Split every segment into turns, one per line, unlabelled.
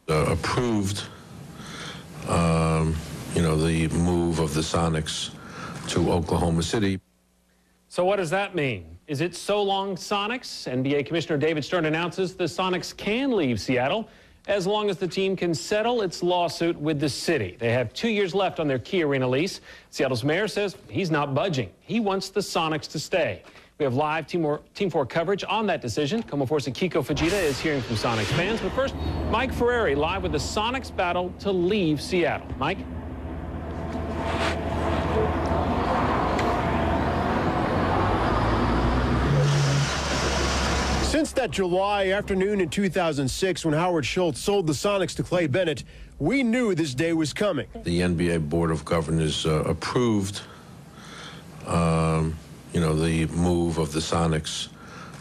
Approved, the move of the Sonics to Oklahoma City.
So what does that mean? Is it so long, Sonics? NBA Commissioner David Stern announces the Sonics can leave Seattle as long as the team can settle its lawsuit with the city. They have 2 years left on their Key Arena lease. Seattle's mayor says he's not budging. He wants the Sonics to stay. We have live Team 4 coverage on that decision. KOMO 4's Kiko Fujita is hearing from Sonics fans. But first, Mike Ferrari live with the Sonics battle to leave Seattle. Mike?
Since that July afternoon in 2006 when Howard Schultz sold the Sonics to Clay Bennett, we knew this day was coming.
The NBA Board of Governors approved, the move of the Sonics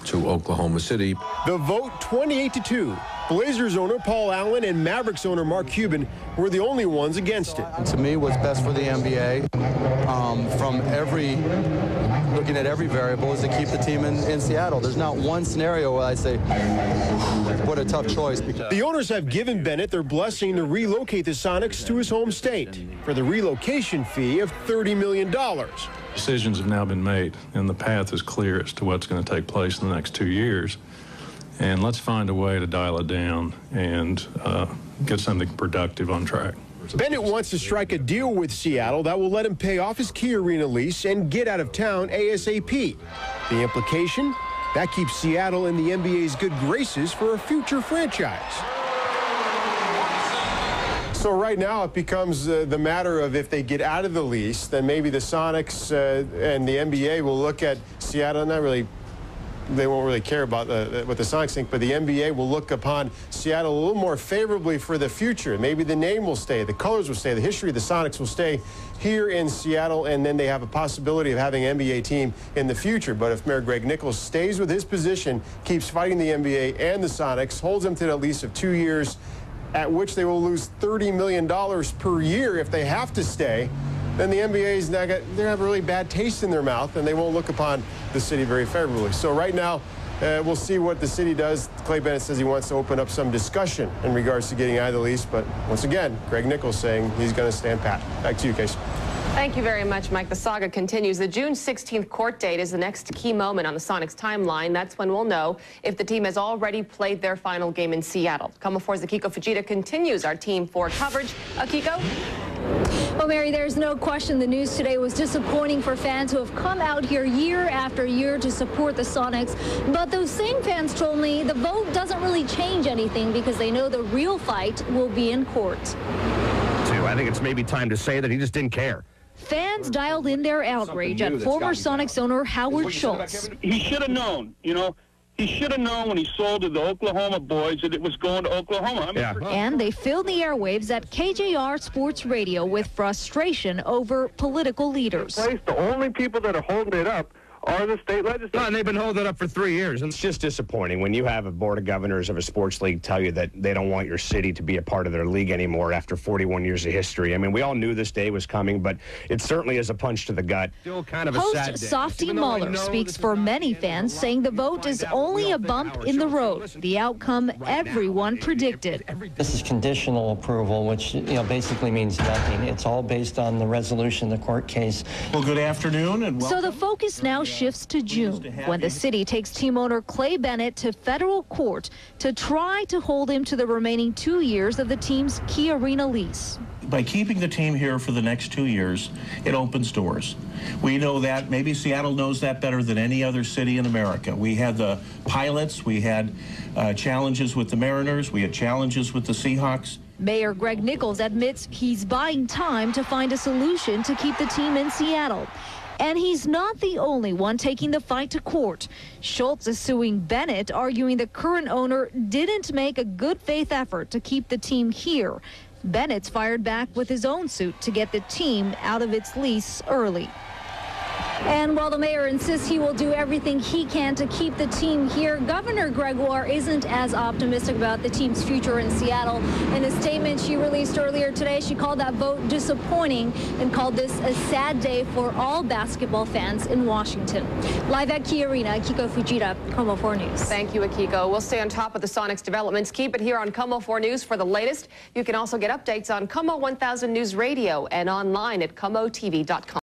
to Oklahoma City.
The vote 28-2. Blazers owner Paul Allen and Mavericks owner Mark Cuban were the only ones against it.
To me, what's best for the NBA, looking at every variable, is to keep the team in Seattle. There's not one scenario where I say, what a tough choice.
The owners have given Bennett their blessing to relocate the Sonics to his home state for the relocation fee of $30 million.
Decisions have now been made, and the path is clear as to what's going to take place in the next 2 years. And let's find a way to dial it down and get something productive on track.
Bennett wants to strike a deal with Seattle that will let him pay off his Key Arena lease and get out of town ASAP. The implication? That keeps Seattle in the NBA's good graces for a future franchise. So right now it becomes the matter of if they get out of the lease, then maybe the Sonics and the NBA will look at Seattle, they won't really care about what the Sonics think, but the NBA will look upon Seattle a little more favorably for the future. Maybe the name will stay, the colors will stay, the history of the Sonics will stay here in Seattle, and then they have a possibility of having an NBA team in the future. But if Mayor Greg Nichols stays with his position, keeps fighting the NBA and the Sonics, holds them to a lease of 2 years, at which they will lose $30 million per year if they have to stay, then the NBA's they have a really bad taste in their mouth, and they won't look upon the city very favorably. So right now, we'll see what the city does. Clay Bennett says he wants to open up some discussion in regards to getting out of the lease, but once again, Greg Nichols saying he's going to stand pat. Back to you, Casey.
Thank you very much, Mike. The saga continues. The June 16th court date is the next key moment on the Sonics timeline. That's when we'll know if the team has already played their final game in Seattle. KOMO 4's Kiko Fujita continues our Team 4 coverage. Kiko?
Well, Mary, there's no question the news today was disappointing for fans who have come out here year after year to support the Sonics. But those same fans told me the vote doesn't really change anything because they know the real fight will be in court.
I think it's maybe time to say that he just didn't care.
Fans dialed in their outrage at former Sonics owner Howard Schultz.
He should have known, He should have known when he sold to the Oklahoma boys that it was going to Oklahoma.
And they filled the airwaves at KJR Sports Radio with frustration over political leaders.
The only people that are holding it up are the state legislators.
And they've been holding it up for 3 years. And it's just disappointing when you have a board of governors of a sports league tell you that they don't want your city to be a part of their league anymore after 41 years of history. I mean, we all knew this day was coming, but it certainly is a punch to the gut. Still kind of a sad day.
Host Softy Mahler speaks for many fans, saying the vote is only a bump in the road. The outcome everyone predicted.
This is conditional approval, which basically means nothing. It's all based on the resolution of the court case.
Well, good afternoon and welcome.
So the focus now shifts to June, when the city takes team owner Clay Bennett to federal court to try to hold him to the remaining 2 years of the team's Key Arena lease.
By keeping the team here for the next 2 years, it opens doors. We know that. Maybe Seattle knows that better than any other city in America. We had the Pilots. We had challenges with the Mariners. We had challenges with the Seahawks.
Mayor Greg Nichols admits he's buying time to find a solution to keep the team in Seattle. And he's not the only one taking the fight to court. Schultz is suing Bennett, arguing the current owner didn't make a good faith effort to keep the team here. Bennett's fired back with his own suit to get the team out of its lease early. And while the mayor insists he will do everything he can to keep the team here, Governor Gregoire isn't as optimistic about the team's future in Seattle. In a statement she released earlier today, she called that vote disappointing and called this a sad day for all basketball fans in Washington. Live at Key Arena, Akiko Fujita, KOMO 4 News.
Thank you, Akiko. We'll stay on top of the Sonics developments. Keep it here on KOMO 4 News for the latest. You can also get updates on KOMO 1000 News Radio and online at KOMOTV.com.